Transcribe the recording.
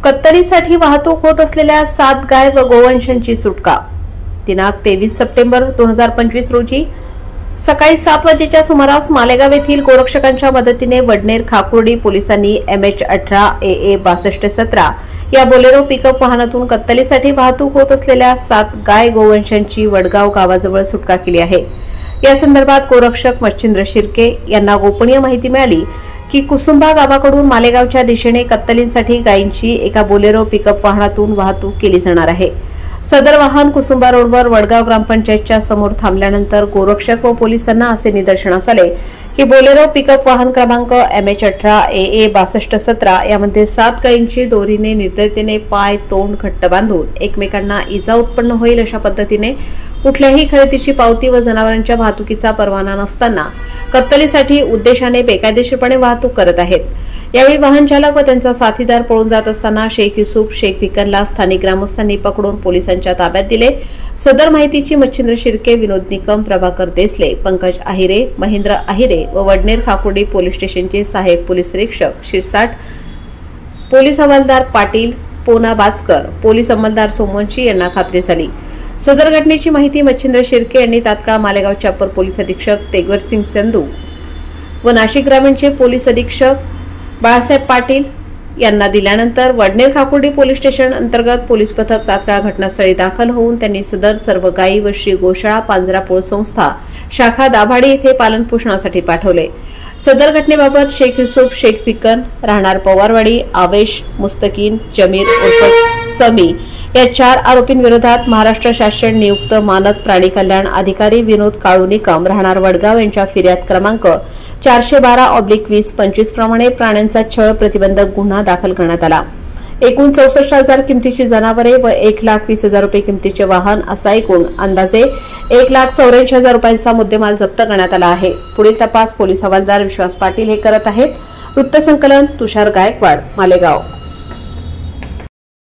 कत्तलीसाठी वाहतूक होत असलेल्या 7 गाय व गोवंशांची सुटका। दिनांक 23 सप्टेंबर 2025 रोजी सकाळी 7 वाजेच्या सुमारास मालेगाव येथील गोरक्षकांच्या मदतीने वडनेर खाकुर्डी पोलिसांनी MH18 AA 6217 या बोलेरो पिकअप वाहनातून कत्तलीसाठी वाहतूक होत असलेल्या 7 गाय गोवंशांची वडगाव गावाजवळ सुटका केली आहे। या संदर्भात गोरक्षक मच्छिंद्र शिर्के यांना गोपनीय माहिती मिळाली की कुसुंबा गावाकडून मालेगावच्या दिशेने कत्तलींसाठी गायींची एका बोलेरो पिकअप वाहनातून वाहतूक केली जाणार आहे। सदर वाहन कुसुंबा रोडवर वडगाव ग्रामपंचायतच्या समोर थांबल्यानंतर गोरक्षक व पोलिसांना असे निदर्शनास आले की बोलेरो पिकअप वाहन क्रमांक MH18 AA 6217 यामध्ये 7 गायींची दोरीने निर्दयतेने पाय तोंड घट्ट बांधून एकमेकांना इजा उत्पन्न होईल अशा पद्धतीने कुठल्याही खरेदीची पावती व जनावरांच्या वाहतुकीचा परवाना नसताना कत्तलीसाठी उद्देशाने बेकायदेशीरपणे वाहतूक करत आहेत। यावेळी वाहन चालक व त्यांचा साथीदार पळून जात असताना शेख युसुफ शेख भिकनला स्थानिक ग्रामस्थांनी पकडून पोलिसांच्या ताब्यात दिले। सदर माहितीची मच्छिंद्र शिर्के, विनोद निकम, प्रभाकर देसले, पंकज आहिरे, महेंद्र आहिरे व वडनेर खाकुर्डी पोलीस स्टेशनचे सहाय्यक पोलीस निरीक्षक शिरसाट, पोलीस हवालदार पाटील, पोना बाचकर, पोलीस अंमलदार सोमवंशी यांना खात्री झाली। सदर घटनेची माहिती मच्छिंद्र शिर्के यांनी तात्काळ मालेगावचे अपर पोलीस अधीक्षक तेगवरसिंग संधू व नाशिक ग्रामीणचे पोलीस अधीक्षक बाळासाहेब पाटील यांना दिल्यानंतर वडनेर खाकुर्डी पोलीस स्टेशन अंतर्गत पोलीस पथक तात्काळ घटनास्थळी दाखल होऊन त्यांनी सदर सर्व गायी व श्री गोशाळा पांजरापोळ संस्था शाखा दाभाडी येथे पालनपोषणासाठी पाठवले। सदर घटनेबाबत शेख युसुफ शेख भिकन राहणार पवारवाडी, आवेश मुस्तकीन जमीर उर्फ समी या 4 आरोपींविरोधात महाराष्ट्र शासन नियुक्त मानद प्राणी कल्याण अधिकारी विनोद काळू निकम राहणार वडगाव यांच्या फिर्याद क्रमांक 412/2025 प्रमाणे प्राण्यांचा छळ प्रतिबंधक गुन्हा दाखल करण्यात आला। एकूण 64,000 किमतीची जनावरे व 1,20,000 रुपये किमतीचे वाहन असा एकूण अंदाजे 1,84,000 रुपयांचा मुद्देमाल जप्त करण्यात आला आहे। पुढील तपास पोलीस हवालदार विश्वास पाटील हे करत आहेत। वृत्तसंकलन तुषार गायकवाड, मालेगाव।